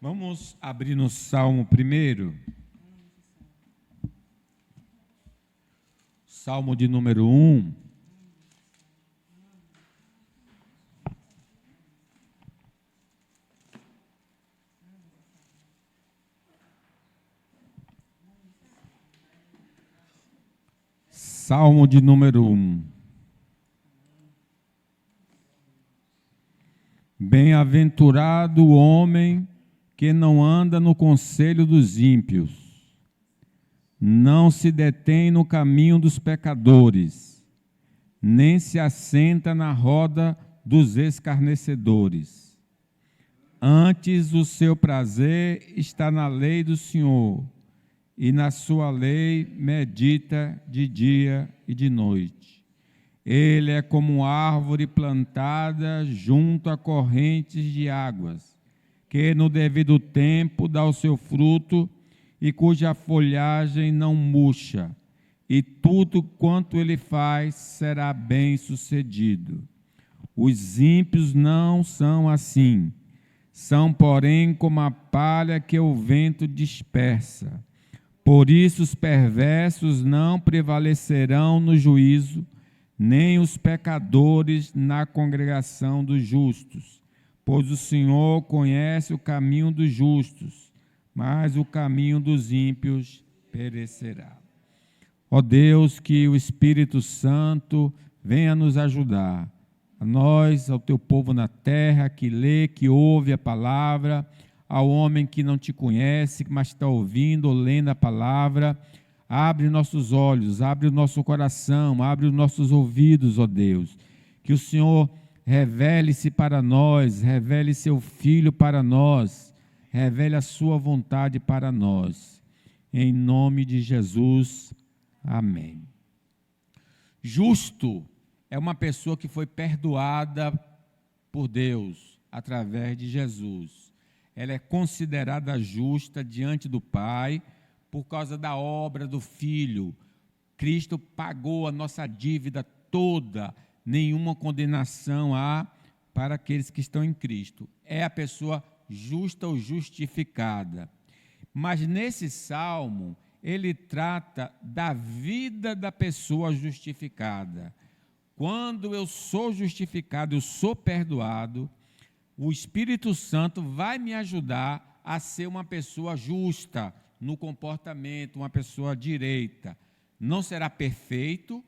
Vamos abrir no Salmo primeiro. Salmo de número 1. Salmo de número 1. Bem-aventurado o homem que não anda no conselho dos ímpios, não se detém no caminho dos pecadores, nem se assenta na roda dos escarnecedores. Antes o seu prazer está na lei do Senhor, e na sua lei medita de dia e de noite. Ele é como árvore plantada junto a correntes de águas, que no devido tempo dá o seu fruto e cuja folhagem não murcha, e tudo quanto ele faz será bem sucedido. Os ímpios não são assim, são, porém, como a palha que o vento dispersa. Por isso os perversos não prevalecerão no juízo, nem os pecadores na congregação dos justos. Pois o Senhor conhece o caminho dos justos, mas o caminho dos ímpios perecerá. Ó Deus, que o Espírito Santo venha nos ajudar, a nós, ao teu povo na terra, que lê, que ouve a palavra, ao homem que não te conhece, mas está ouvindo ou lendo a palavra. Abre nossos olhos, abre o nosso coração, abre os nossos ouvidos, ó Deus. Que o Senhor revele-se para nós, revele seu Filho para nós, revele a sua vontade para nós. Em nome de Jesus, amém. Justo é uma pessoa que foi perdoada por Deus através de Jesus. Ela é considerada justa diante do Pai por causa da obra do Filho. Cristo pagou a nossa dívida toda, nenhuma condenação há para aqueles que estão em Cristo. É a pessoa justa ou justificada. Mas nesse salmo, ele trata da vida da pessoa justificada. Quando eu sou justificado, eu sou perdoado, o Espírito Santo vai me ajudar a ser uma pessoa justa no comportamento, uma pessoa direita. Não será perfeito,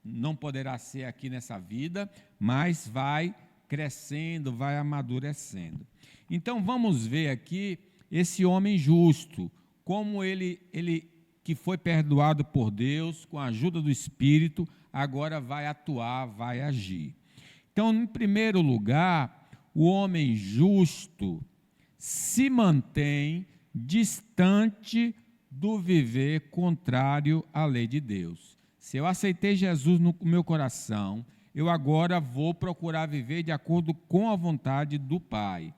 não poderá ser aqui nessa vida, mas vai crescendo, vai amadurecendo. Então vamos ver aqui esse homem justo, como ele que foi perdoado por Deus, com a ajuda do Espírito, agora vai atuar, vai agir. Então, em primeiro lugar, o homem justo se mantém distante do viver contrário à lei de Deus. Se eu aceitei Jesus no meu coração, eu agora vou procurar viver de acordo com a vontade do Pai.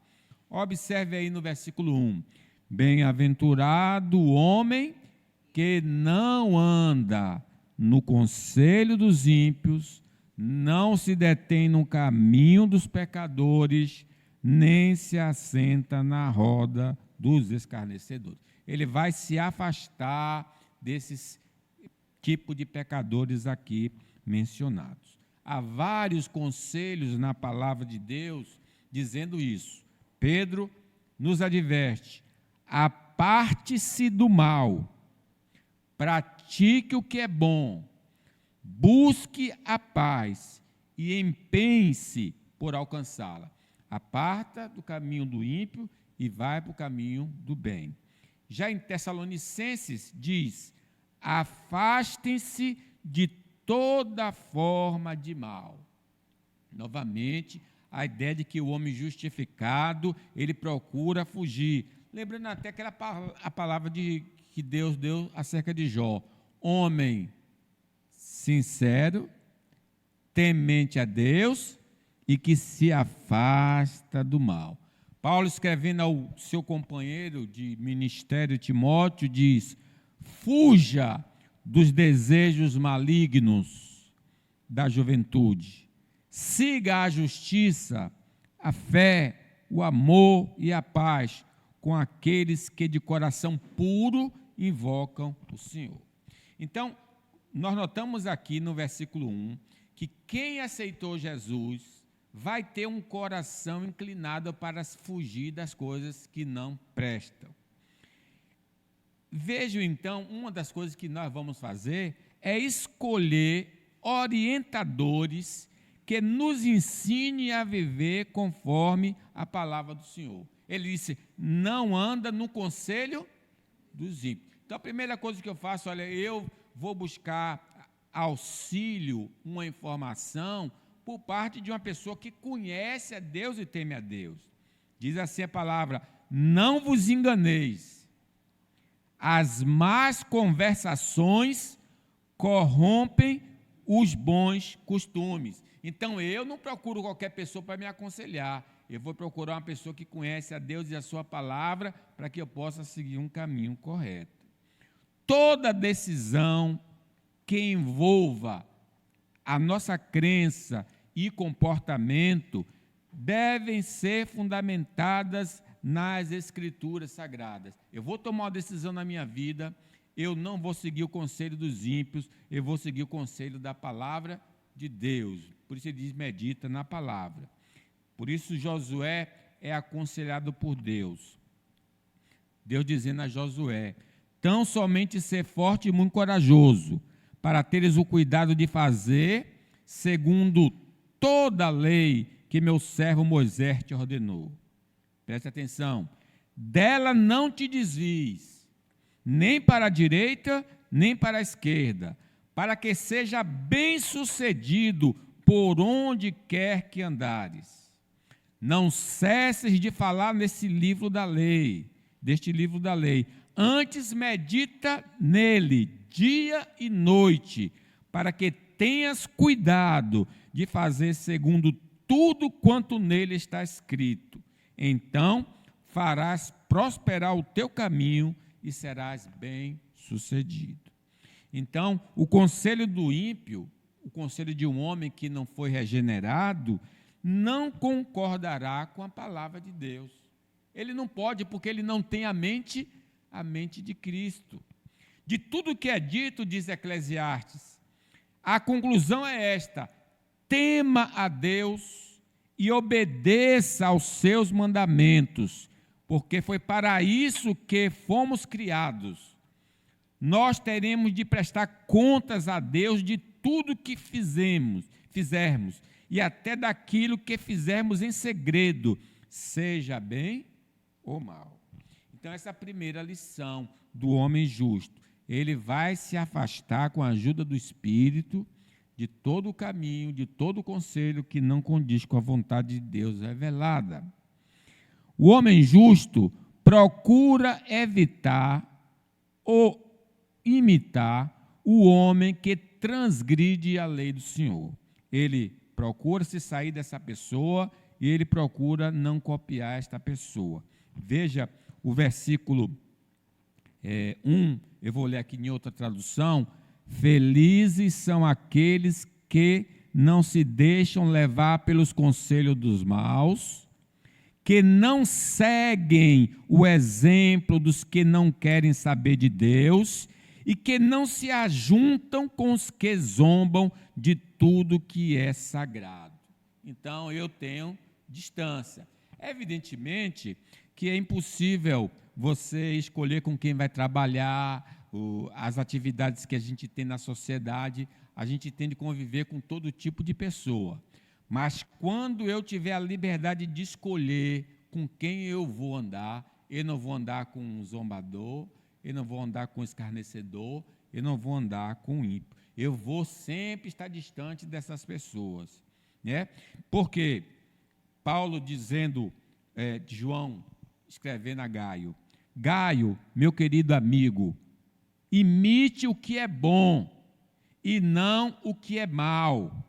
Observe aí no versículo 1. Bem-aventurado o homem que não anda no conselho dos ímpios, não se detém no caminho dos pecadores, nem se assenta na roda dos escarnecedores. Ele vai se afastar desses tipos de pecadores aqui mencionados. Há vários conselhos na palavra de Deus dizendo isso. Pedro nos adverte: aparte-se do mal, pratique o que é bom, busque a paz e empenhe-se por alcançá-la. Aparta do caminho do ímpio e vai para o caminho do bem. Já em Tessalonicenses diz: afastem-se de toda forma de mal. Novamente, a ideia de que o homem justificado, ele procura fugir. Lembrando até aquela a palavra que Deus deu acerca de Jó. Homem sincero, temente a Deus e que se afasta do mal. Paulo, escrevendo ao seu companheiro de ministério Timóteo, diz: fuja dos desejos malignos da juventude, siga a justiça, a fé, o amor e a paz, com aqueles que de coração puro invocam o Senhor. Então, nós notamos aqui no versículo 1 que quem aceitou Jesus vai ter um coração inclinado para fugir das coisas que não prestam. Vejo então, uma das coisas que nós vamos fazer é escolher orientadores que nos ensinem a viver conforme a palavra do Senhor. Ele disse, não anda no conselho dos ímpios. Então, a primeira coisa que eu faço, olha, eu vou buscar auxílio, uma informação, por parte de uma pessoa que conhece a Deus e teme a Deus. Diz assim a palavra, não vos enganeis, as más conversações corrompem os bons costumes. Então, eu não procuro qualquer pessoa para me aconselhar, eu vou procurar uma pessoa que conhece a Deus e a sua palavra, para que eu possa seguir um caminho correto. Toda decisão que envolva a nossa crença e comportamento devem ser fundamentadas nas Escrituras Sagradas. Eu vou tomar uma decisão na minha vida, eu não vou seguir o conselho dos ímpios, eu vou seguir o conselho da palavra de Deus. Por isso ele diz, medita na palavra. Por isso Josué é aconselhado por Deus. Deus dizendo a Josué, tão somente ser forte e muito corajoso, para teres o cuidado de fazer segundo toda a lei que meu servo Moisés te ordenou. Preste atenção, dela não te desvies, nem para a direita, nem para a esquerda, para que seja bem-sucedido por onde quer que andares. Não cesses de falar nesse livro da lei, deste livro da lei, antes medita nele, dia e noite, para que tenhas cuidado de fazer segundo tudo quanto nele está escrito. Então farás prosperar o teu caminho e serás bem-sucedido. Então, o conselho do ímpio, o conselho de um homem que não foi regenerado, não concordará com a palavra de Deus. Ele não pode, porque ele não tem a mente de Cristo. De tudo que é dito, diz Eclesiastes, a conclusão é esta: tema a Deus e obedeça aos seus mandamentos, porque foi para isso que fomos criados. Nós teremos de prestar contas a Deus de tudo que fizermos, e até daquilo que fizermos em segredo, seja bem ou mal. Então, essa é a primeira lição do homem justo. Ele vai se afastar com a ajuda do Espírito de todo o caminho, de todo o conselho que não condiz com a vontade de Deus revelada. O homem justo procura evitar ou imitar o homem que transgride a lei do Senhor. Ele procura se sair dessa pessoa e ele procura não copiar esta pessoa. Veja o versículo 1, eu vou ler aqui em outra tradução. Felizes são aqueles que não se deixam levar pelos conselhos dos maus, que não seguem o exemplo dos que não querem saber de Deus e que não se ajuntam com os que zombam de tudo que é sagrado. Então, eu tenho distância. Evidentemente que é impossível você escolher com quem vai trabalhar, as atividades que a gente tem na sociedade, a gente tem de conviver com todo tipo de pessoa. Mas quando eu tiver a liberdade de escolher com quem eu vou andar, eu não vou andar com um zombador, eu não vou andar com um escarnecedor, eu não vou andar com um ímpio. Eu vou sempre estar distante dessas pessoas, né? Porque Paulo dizendo, João escrevendo a Gaio, Gaio, meu querido amigo, imite o que é bom e não o que é mal.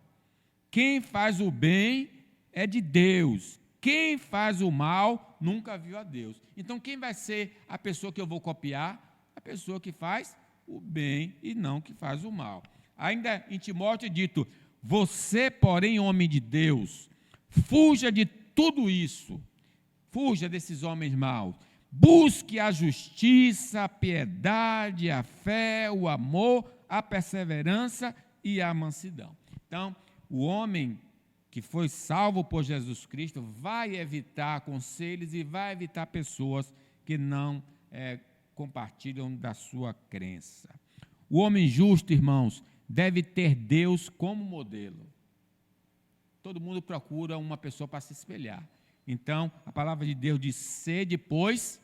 Quem faz o bem é de Deus. Quem faz o mal nunca viu a Deus. Então, quem vai ser a pessoa que eu vou copiar? A pessoa que faz o bem e não que faz o mal. Ainda em Timóteo é dito, você, porém, homem de Deus, fuja de tudo isso. Fuja desses homens maus. busque a justiça, a piedade, a fé, o amor, a perseverança e a mansidão. Então, o homem que foi salvo por Jesus Cristo vai evitar conselhos e vai evitar pessoas que não compartilham da sua crença. O homem justo, irmãos, deve ter Deus como modelo. Todo mundo procura uma pessoa para se espelhar. Então, a palavra de Deus diz: sede, pois,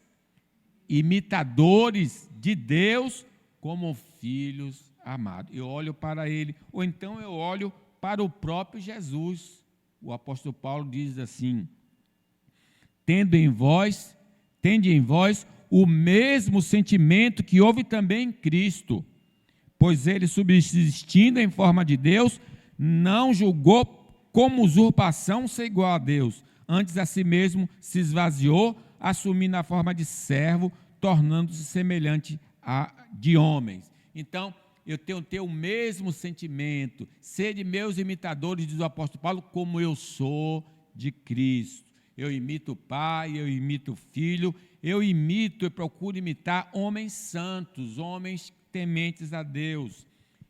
imitadores de Deus como filhos amados. Eu olho para ele, ou então eu olho para o próprio Jesus. O apóstolo Paulo diz assim: tende em vós o mesmo sentimento que houve também em Cristo, pois ele, subsistindo em forma de Deus, não julgou como usurpação ser igual a Deus, antes a si mesmo se esvaziou, assumindo a forma de servo, tornando-se semelhante a de homens. Então, eu tenho que ter o mesmo sentimento, sede meus imitadores, diz o apóstolo Paulo, como eu sou de Cristo. Eu imito o Pai, eu imito o Filho, eu procuro imitar homens santos, homens tementes a Deus.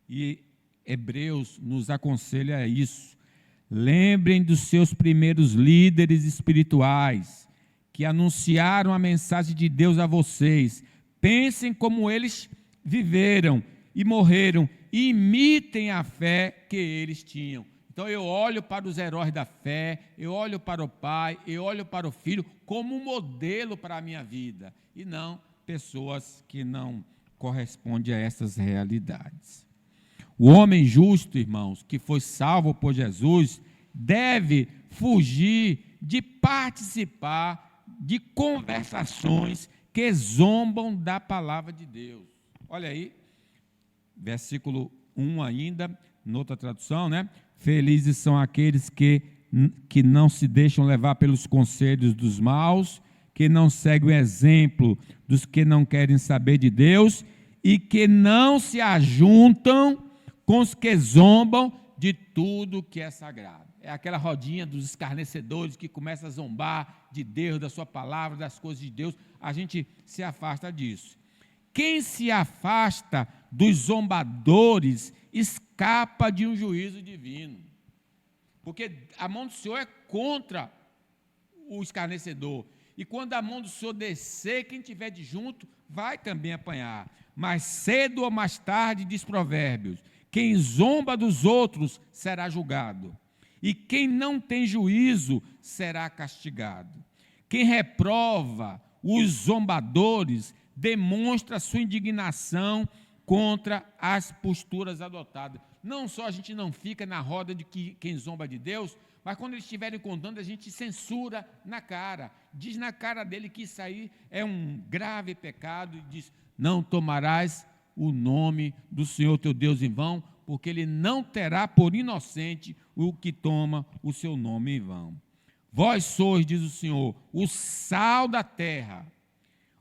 E Hebreus nos aconselha isso. Lembrem dos seus primeiros líderes espirituais, que anunciaram a mensagem de Deus a vocês. Pensem como eles viveram e morreram, e imitem a fé que eles tinham. Então eu olho para os heróis da fé, eu olho para o Pai, eu olho para o Filho como um modelo para a minha vida, e não pessoas que não correspondem a essas realidades. O homem justo, irmãos, que foi salvo por Jesus, deve fugir de participar de conversações que zombam da palavra de Deus. Olha aí, versículo 1 ainda, noutra tradução, né? Felizes são aqueles que não se deixam levar pelos conselhos dos maus, que não seguem o exemplo dos que não querem saber de Deus e que não se ajuntam com os que zombam de tudo que é sagrado. É aquela rodinha dos escarnecedores que começa a zombar de Deus, da sua palavra, das coisas de Deus. A gente se afasta disso. Quem se afasta dos zombadores escapa de um juízo divino. Porque a mão do Senhor é contra o escarnecedor. E quando a mão do Senhor descer, quem estiver de junto vai também apanhar. Mas cedo ou mais tarde, diz Provérbios, quem zomba dos outros será julgado. E quem não tem juízo será castigado. Quem reprova os zombadores demonstra sua indignação contra as posturas adotadas. Não só a gente não fica na roda de quem zomba de Deus, mas quando eles estiverem contando, a gente censura na cara. Diz na cara dele que isso aí é um grave pecado e diz: não tomarás o nome do Senhor teu Deus em vão, porque ele não terá por inocente o que toma o seu nome em vão. Vós sois, diz o Senhor, o sal da terra.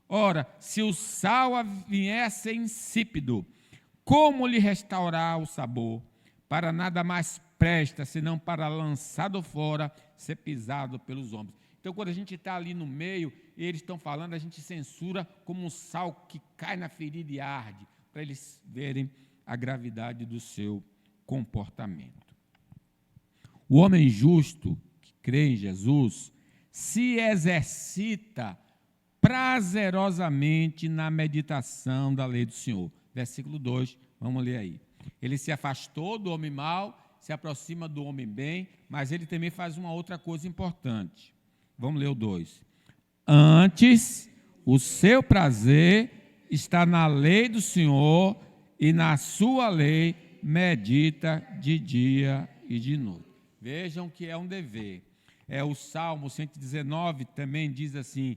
Ora, se o sal vier a ser insípido, como lhe restaurar o sabor? Para nada mais presta, senão para lançado fora, ser pisado pelos homens. Então, quando a gente está ali no meio, e eles estão falando, a gente censura como um sal que cai na ferida e arde, para eles verem a gravidade do seu comportamento. O homem justo, que crê em Jesus, se exercita prazerosamente na meditação da lei do Senhor. Versículo 2, vamos ler aí. Ele se afastou do homem mau, se aproxima do homem bem, mas ele também faz uma outra coisa importante. Vamos ler o 2. Antes, o seu prazer está na lei do Senhor, e na sua lei medita de dia e de noite. Vejam que é um dever. O Salmo 119 também diz assim: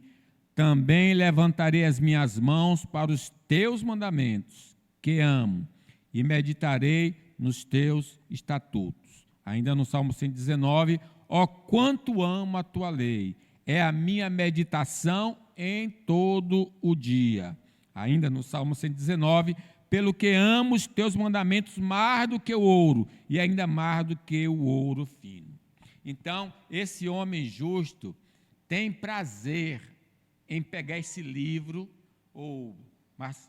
também levantarei as minhas mãos para os teus mandamentos, que amo, e meditarei nos teus estatutos. Ainda no Salmo 119, ó quanto amo a tua lei, é a minha meditação em todo o dia. Ainda no Salmo 119, pelo que amo os teus mandamentos mais do que o ouro, e ainda mais do que o ouro fino. Então, esse homem justo tem prazer em pegar esse livro ou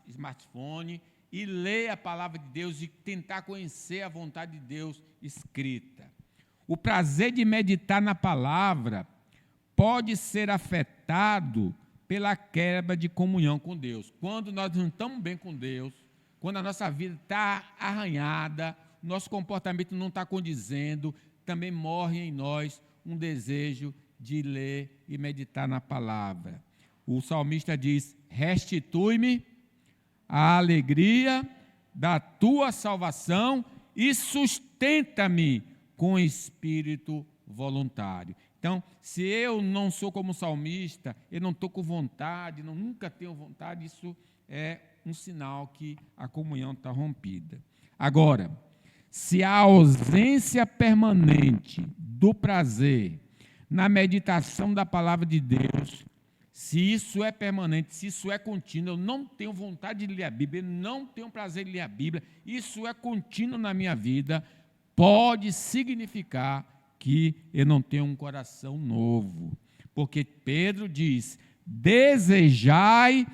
smartphone e ler a palavra de Deus e tentar conhecer a vontade de Deus escrita. O prazer de meditar na palavra pode ser afetado pela quebra de comunhão com Deus. Quando nós não estamos bem com Deus, quando a nossa vida está arranhada, nosso comportamento não está condizendo, também morre em nós um desejo de ler e meditar na palavra. O salmista diz: restitui-me a alegria da tua salvação e sustenta-me com espírito voluntário. Então, se eu não sou como salmista, eu não estou com vontade, nunca tenho vontade, isso é um sinal que a comunhão está rompida. Agora, se a ausência permanente do prazer na meditação da palavra de Deus, se isso é permanente, se isso é contínuo, eu não tenho vontade de ler a Bíblia, eu não tenho prazer de ler a Bíblia, isso é contínuo na minha vida, pode significar que eu não tenho um coração novo. Porque Pedro diz: desejai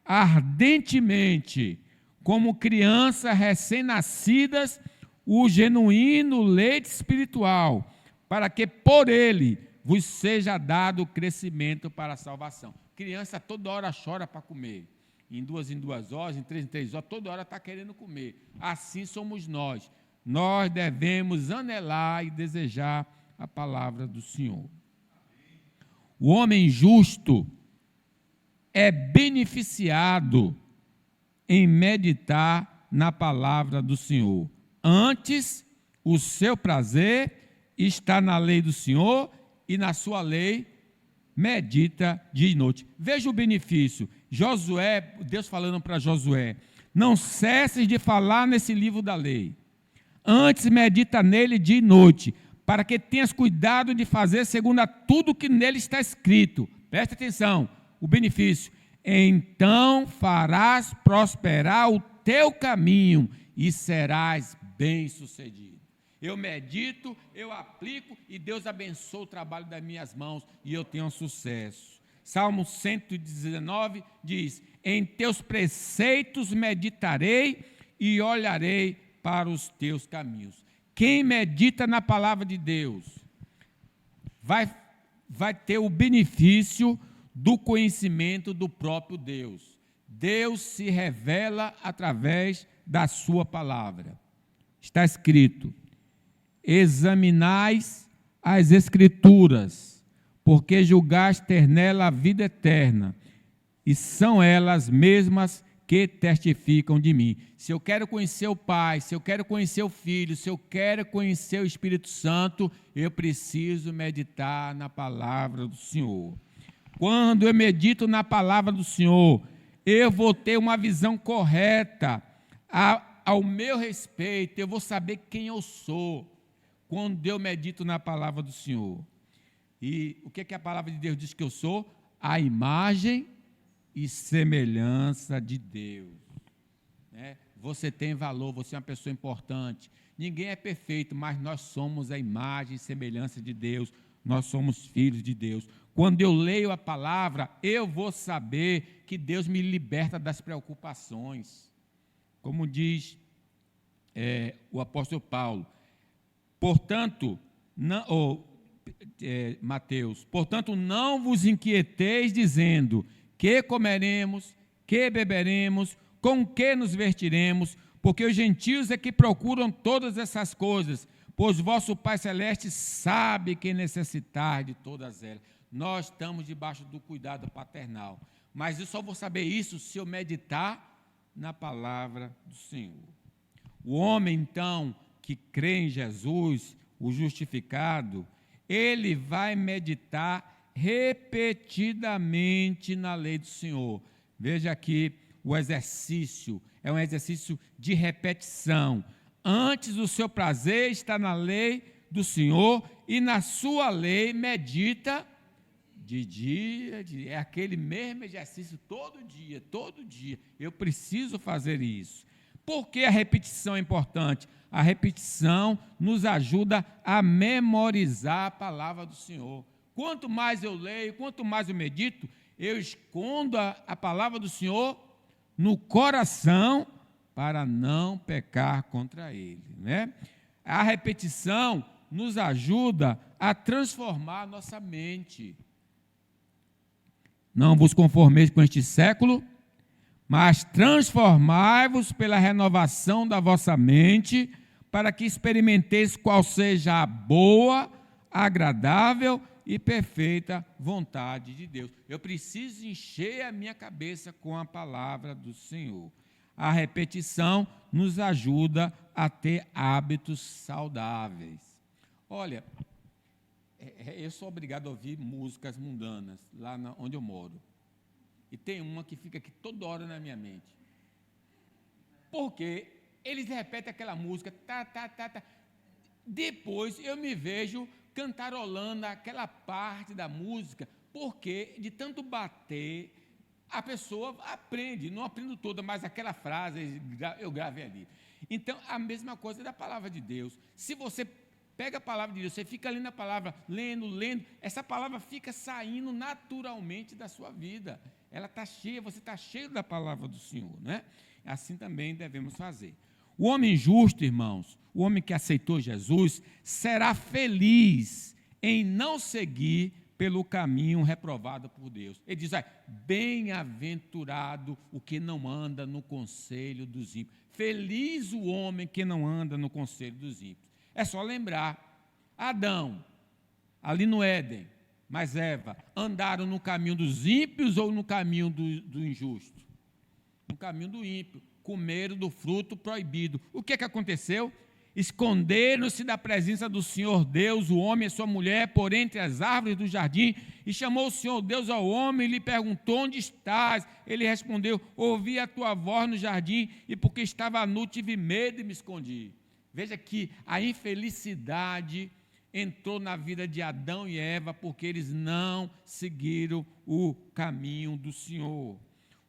ardentemente, como crianças recém-nascidas, o genuíno leite espiritual, para que por ele vos seja dado crescimento para a salvação. Criança toda hora chora para comer. Em 2 horas, em 3 horas, toda hora está querendo comer. Assim somos nós. Nós devemos anelar e desejar a palavra do Senhor. O homem justo é beneficiado em meditar na palavra do Senhor. Antes, o seu prazer está na lei do Senhor e na sua lei medita dia e noite. Veja o benefício. Josué, Deus falando para Josué: não cesses de falar nesse livro da lei. Antes medita nele dia e noite, para que tenhas cuidado de fazer segundo a tudo que nele está escrito. Preste atenção, o benefício. Então farás prosperar o teu caminho e serás bem-sucedido. Eu medito, eu aplico e Deus abençoa o trabalho das minhas mãos e eu tenho sucesso. Salmo 119 diz: em teus preceitos meditarei e olharei para os teus caminhos. Quem medita na palavra de Deus vai ter o benefício do conhecimento do próprio Deus. Deus se revela através da sua palavra. Está escrito: examinais as Escrituras, porque julgais ter nela a vida eterna, e são elas mesmas que testificam de mim. Se eu quero conhecer o Pai, se eu quero conhecer o Filho, se eu quero conhecer o Espírito Santo, eu preciso meditar na palavra do Senhor. Quando eu medito na palavra do Senhor, eu vou ter uma visão correta ao meu respeito, eu vou saber quem eu sou, quando eu medito na palavra do Senhor. E o que a palavra de Deus diz que eu sou? A imagem e semelhança de Deus. Você tem valor, você é uma pessoa importante. Ninguém é perfeito, mas nós somos a imagem e semelhança de Deus. Nós somos filhos de Deus. Quando eu leio a palavra, eu vou saber que Deus me liberta das preocupações. Como diz o apóstolo Paulo, portanto, Mateus, portanto, não vos inquieteis dizendo: que comeremos, que beberemos, com que nos vestiremos, porque os gentios é que procuram todas essas coisas, pois vosso Pai Celeste sabe que necessitar de todas elas. Nós estamos debaixo do cuidado paternal, mas eu só vou saber isso se eu meditar na palavra do Senhor. O homem, então, que crê em Jesus, o justificado, ele vai meditar repetidamente na lei do Senhor. Veja aqui o exercício, é um exercício de repetição. Antes o seu prazer está na lei do Senhor e na sua lei medita de dia, é aquele mesmo exercício todo dia. Eu preciso fazer isso. Por que a repetição é importante? A repetição nos ajuda a memorizar a palavra do Senhor. Quanto mais eu leio, quanto mais eu medito, eu escondo a palavra do Senhor no coração para não pecar contra Ele, né? A repetição nos ajuda a transformar a nossa mente. Não vos conformeis com este século, mas transformai-vos pela renovação da vossa mente, para que experimenteis qual seja a boa, agradável e perfeita vontade de Deus. Eu preciso encher a minha cabeça com a palavra do Senhor. A repetição nos ajuda a ter hábitos saudáveis. Olha, eu sou obrigado a ouvir músicas mundanas lá onde eu moro. E tem uma que fica aqui toda hora na minha mente. Porque eles repetem aquela música, tá. Depois eu me vejo cantarolando aquela parte da música, porque de tanto bater, a pessoa aprende, não aprendo toda, mas aquela frase eu gravei ali. Então, a mesma coisa da palavra de Deus. Se você pega a palavra de Deus, você fica lendo a palavra, lendo, essa palavra fica saindo naturalmente da sua vida. Ela está cheia, você está cheio da palavra do Senhor, né? Assim também devemos fazer. O homem justo, irmãos, o homem que aceitou Jesus, será feliz em não seguir pelo caminho reprovado por Deus. Ele diz, bem-aventurado o que não anda no conselho dos ímpios. Feliz o homem que não anda no conselho dos ímpios. É só lembrar, Adão, ali no Éden, mas Eva, andaram no caminho dos ímpios ou no caminho do injusto? No caminho do ímpio, comeram do fruto proibido. O que aconteceu? Esconderam-se da presença do Senhor Deus, o homem e sua mulher, por entre as árvores do jardim, e chamou o Senhor Deus ao homem e lhe perguntou, onde estás? Ele respondeu, ouvi a tua voz no jardim, e porque estava nu, tive medo e me escondi. Veja que a infelicidade entrou na vida de Adão e Eva, porque eles não seguiram o caminho do Senhor.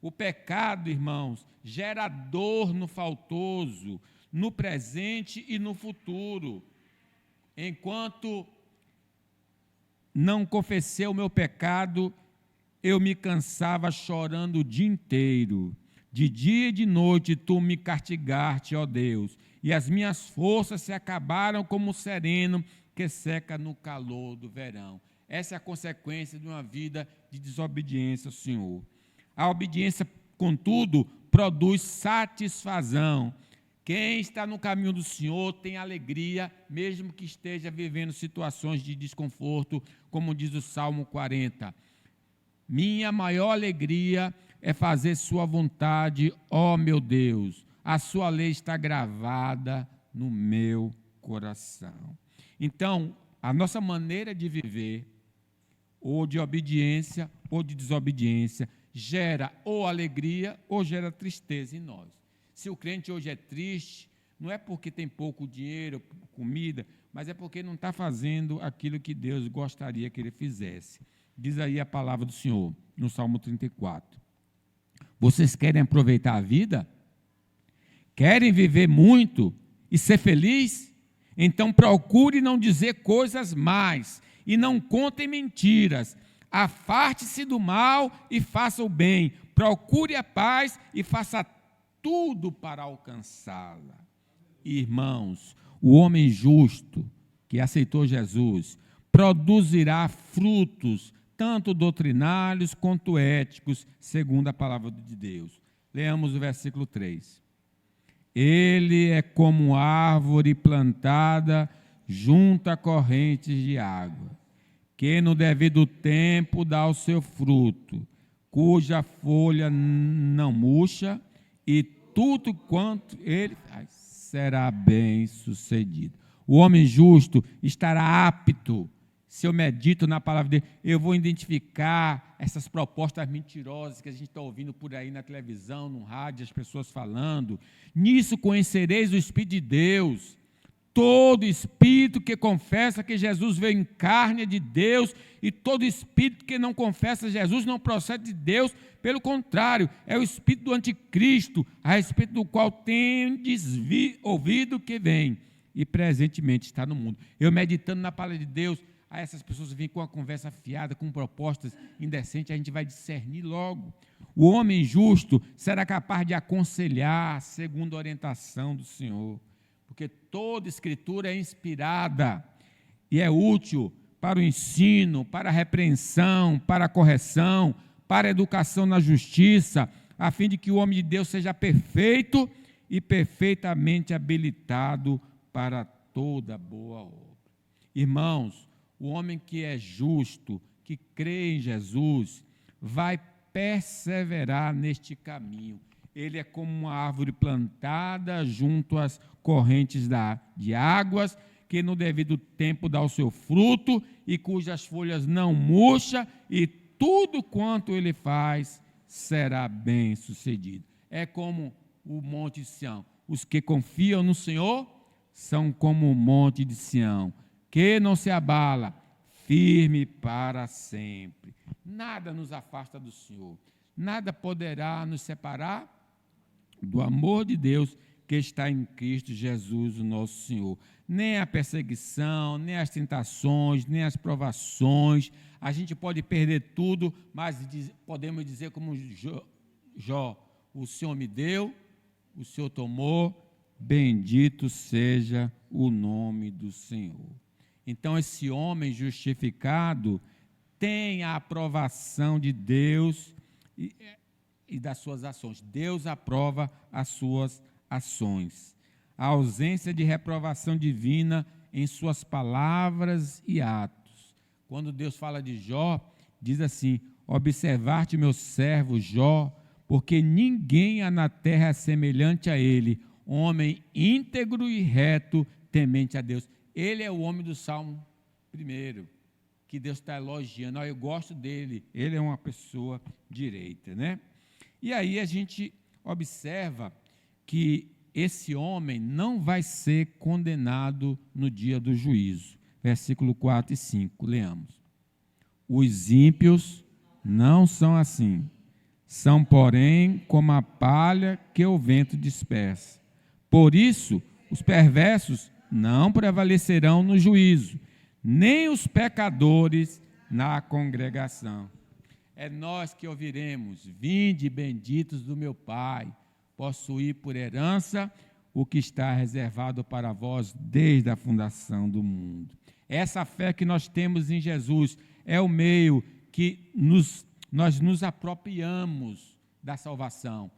O pecado, irmãos, gera dor no faltoso, no presente e no futuro. Enquanto não confessei o meu pecado, eu me cansava chorando o dia inteiro. De dia e de noite tu me castigaste, ó Deus, e as minhas forças se acabaram como o sereno que seca no calor do verão. Essa é a consequência de uma vida de desobediência ao Senhor. A obediência, contudo, produz satisfação. Quem está no caminho do Senhor tem alegria, mesmo que esteja vivendo situações de desconforto, como diz o Salmo 40. Minha maior alegria é fazer sua vontade, ó meu Deus. A sua lei está gravada no meu coração. Então, a nossa maneira de viver, ou de obediência, ou de desobediência, gera ou alegria ou gera tristeza em nós. Se o crente hoje é triste, não é porque tem pouco dinheiro, comida, mas é porque não está fazendo aquilo que Deus gostaria que ele fizesse. Diz aí a palavra do Senhor, no Salmo 34. Vocês querem aproveitar a vida? Querem viver muito e ser feliz? Então procure não dizer coisas más e não contem mentiras. Afaste-se do mal e faça o bem. Procure a paz e faça tudo para alcançá-la. Irmãos, o homem justo que aceitou Jesus produzirá frutos, tanto doutrinários quanto éticos, segundo a palavra de Deus. Leamos o versículo 3. Ele é como árvore plantada junto a correntes de água, que no devido tempo dá o seu fruto, cuja folha não murcha, e tudo quanto ele faz será bem sucedido. O homem justo estará apto. Se eu medito na palavra dele, eu vou identificar essas propostas mentirosas que a gente está ouvindo por aí na televisão, no rádio, as pessoas falando. Nisso conhecereis o Espírito de Deus. Todo espírito que confessa que Jesus veio em carne é de Deus, e todo espírito que não confessa Jesus não procede de Deus, pelo contrário, é o espírito do anticristo, a respeito do qual tendes ouvido que vem, e presentemente está no mundo. Eu meditando na palavra de Deus, Aí essas pessoas vêm com a conversa fiada, com propostas indecentes, a gente vai discernir logo. O homem justo será capaz de aconselhar segundo a orientação do Senhor, porque toda escritura é inspirada e é útil para o ensino, para a repreensão, para a correção, para a educação na justiça, a fim de que o homem de Deus seja perfeito e perfeitamente habilitado para toda boa obra. Irmãos, o homem que é justo, que crê em Jesus, vai perseverar neste caminho. Ele é como uma árvore plantada junto às correntes de águas, que no devido tempo dá o seu fruto e cujas folhas não murcham, e tudo quanto ele faz será bem sucedido. É como o monte de Sião. Os que confiam no Senhor são como o monte de Sião, que não se abala, firme para sempre. Nada nos afasta do Senhor. Nada poderá nos separar do amor de Deus que está em Cristo Jesus, o nosso Senhor. Nem a perseguição, nem as tentações, nem as provações. A gente pode perder tudo, mas podemos dizer como Jó, o Senhor me deu, o Senhor tomou, bendito seja o nome do Senhor. Então, esse homem justificado tem a aprovação de Deus e das suas ações. Deus aprova as suas ações. A ausência de reprovação divina em suas palavras e atos. Quando Deus fala de Jó, diz assim: observar-te, meu servo Jó, porque ninguém há na terra semelhante a ele, homem íntegro e reto, temente a Deus. Ele é o homem do Salmo 1, que Deus está elogiando. Eu gosto dele, ele é uma pessoa direita, né? E aí a gente observa que esse homem não vai ser condenado no dia do juízo. Versículo 4 e 5, leamos. Os ímpios não são assim, são, porém, como a palha que o vento dispersa. Por isso, os perversos não prevalecerão no juízo, nem os pecadores na congregação. É nós que ouviremos: vinde, benditos do meu Pai, possuir por herança o que está reservado para vós desde a fundação do mundo. Essa fé que nós temos em Jesus é o meio que nós nos apropriamos da salvação.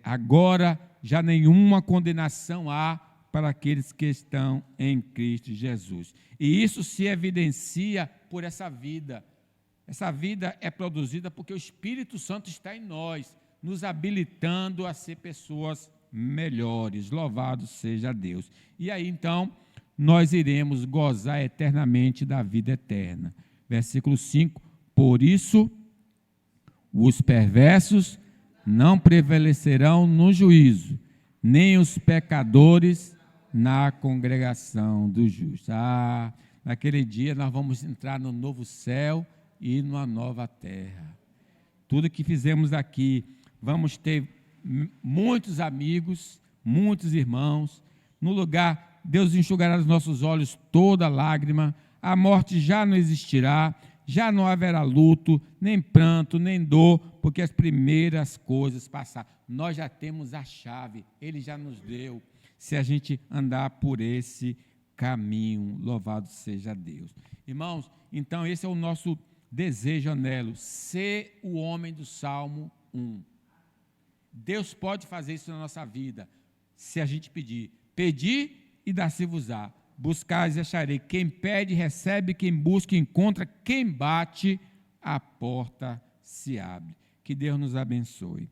Agora já nenhuma condenação há para aqueles que estão em Cristo Jesus. E isso se evidencia por essa vida. Essa vida é produzida porque o Espírito Santo está em nós, nos habilitando a ser pessoas melhores. Louvado seja Deus. E aí, então, nós iremos gozar eternamente da vida eterna. Versículo 5, por isso, os perversos não prevalecerão no juízo, nem os pecadores na congregação dos justos. Naquele dia nós vamos entrar no novo céu e numa nova terra. Tudo que fizemos aqui, vamos ter muitos amigos, muitos irmãos. No lugar, Deus enxugará dos nossos olhos toda lágrima, a morte já não existirá, já não haverá luto, nem pranto, nem dor, porque as primeiras coisas passaram. Nós já temos a chave, Ele já nos deu, se a gente andar por esse caminho. Louvado seja Deus. Irmãos, então esse é o nosso desejo, anelo, ser o homem do Salmo 1. Deus pode fazer isso na nossa vida, se a gente pedir. Pedir e dar-se-vos-á. Buscais e acharei. Quem pede, recebe. Quem busca, encontra. Quem bate, a porta se abre. Que Deus nos abençoe.